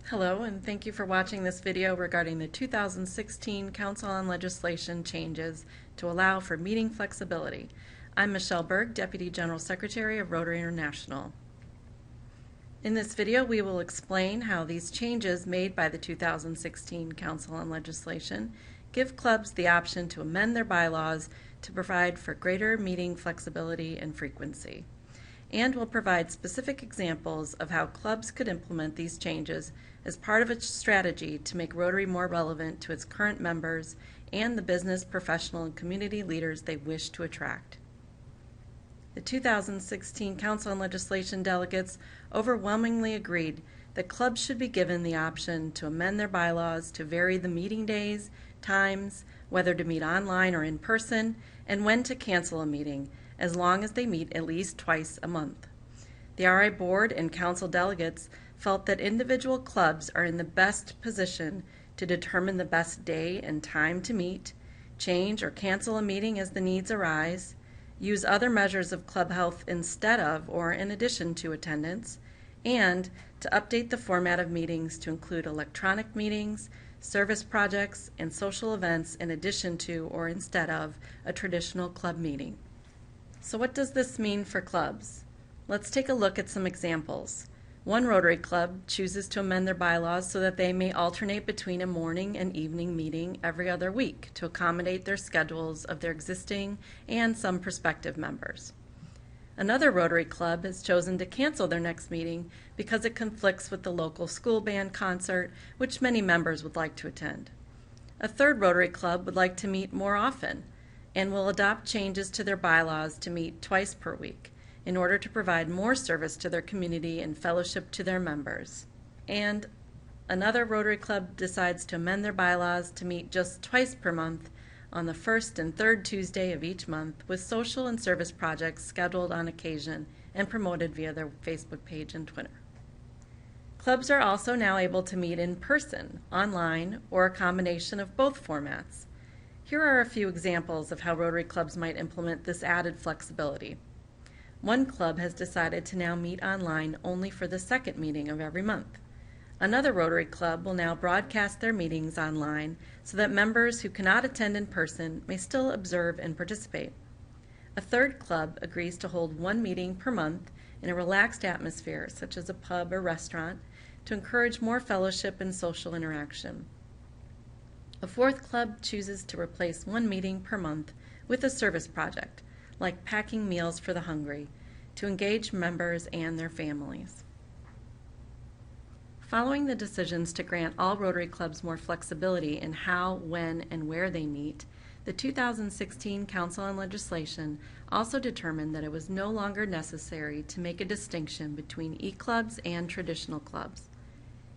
Hello, and thank you for watching this video regarding the 2016 Council on Legislation changes to allow for meeting flexibility. I'm Michele Berg, Deputy General Secretary of Rotary International. In this video, we will explain how these changes made by the 2016 Council on Legislation give clubs the option to amend their bylaws to provide for greater meeting flexibility and frequency. And will provide specific examples of how clubs could implement these changes as part of its strategy to make Rotary more relevant to its current members and the business, professional, and community leaders they wish to attract. The 2016 Council on Legislation delegates overwhelmingly agreed that clubs should be given the option to amend their bylaws to vary the meeting days, times, whether to meet online or in person, and when to cancel a meeting, as long as they meet at least twice a month. The RI Board and Council delegates felt that individual clubs are in the best position to determine the best day and time to meet, change or cancel a meeting as the needs arise, use other measures of club health instead of or in addition to attendance, and to update the format of meetings to include electronic meetings, service projects, and social events in addition to or instead of a traditional club meeting. So what does this mean for clubs? Let's take a look at some examples. One Rotary Club chooses to amend their bylaws so that they may alternate between a morning and evening meeting every other week to accommodate their schedules of their existing and some prospective members. Another Rotary Club has chosen to cancel their next meeting because it conflicts with the local school band concert, which many members would like to attend. A third Rotary Club would like to meet more often and will adopt changes to their bylaws to meet twice per week in order to provide more service to their community and fellowship to their members. And another Rotary Club decides to amend their bylaws to meet just twice per month on the first and third Tuesday of each month, with social and service projects scheduled on occasion and promoted via their Facebook page and Twitter. Clubs are also now able to meet in person, online, or a combination of both formats. Here are a few examples of how Rotary clubs might implement this added flexibility. One club has decided to now meet online only for the second meeting of every month. Another Rotary Club will now broadcast their meetings online so that members who cannot attend in person may still observe and participate. A third club agrees to hold one meeting per month in a relaxed atmosphere, such as a pub or restaurant, to encourage more fellowship and social interaction. A fourth club chooses to replace one meeting per month with a service project, like packing meals for the hungry, to engage members and their families. Following the decisions to grant all Rotary clubs more flexibility in how, when, and where they meet, the 2016 Council on Legislation also determined that it was no longer necessary to make a distinction between e-clubs and traditional clubs.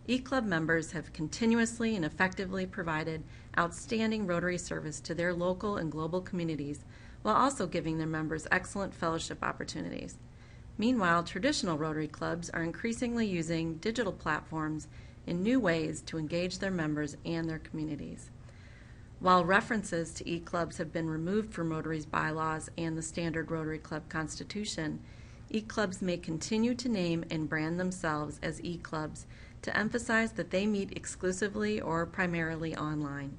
E-club members have continuously and effectively provided outstanding Rotary service to their local and global communities, while also giving their members excellent fellowship opportunities. Meanwhile, traditional Rotary clubs are increasingly using digital platforms in new ways to engage their members and their communities. While references to e-clubs have been removed from Rotary's bylaws and the standard Rotary Club Constitution, e-clubs may continue to name and brand themselves as e-clubs to emphasize that they meet exclusively or primarily online.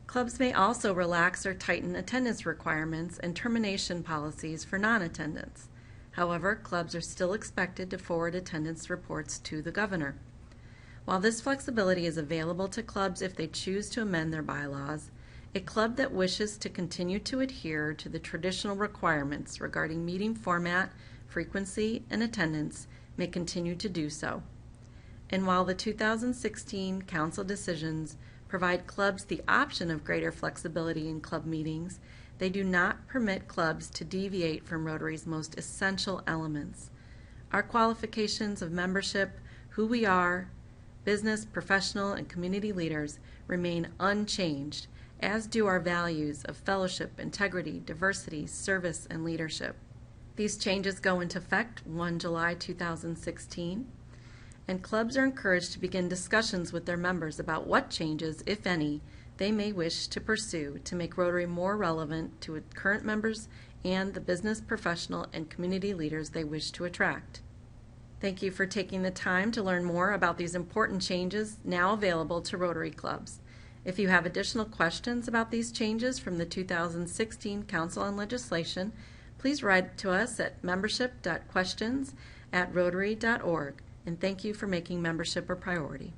Clubs may also relax or tighten attendance requirements and termination policies for non-attendance. However, clubs are still expected to forward attendance reports to the governor. While this flexibility is available to clubs if they choose to amend their bylaws, a club that wishes to continue to adhere to the traditional requirements regarding meeting format, frequency, and attendance may continue to do so. And while the 2016 Council decisions provide clubs the option of greater flexibility in club meetings, they do not permit clubs to deviate from Rotary's most essential elements. Our qualifications of membership, who we are, business, professional, and community leaders remain unchanged, as do our values of fellowship, integrity, diversity, service, and leadership. These changes go into effect 1 July 2016. And clubs are encouraged to begin discussions with their members about what changes, if any, they may wish to pursue to make Rotary more relevant to its current members and the business, professional, and community leaders they wish to attract. Thank you for taking the time to learn more about these important changes now available to Rotary clubs. If you have additional questions about these changes from the 2016 Council on Legislation, please write to us at membership.questions@rotary.org. And thank you for making membership a priority.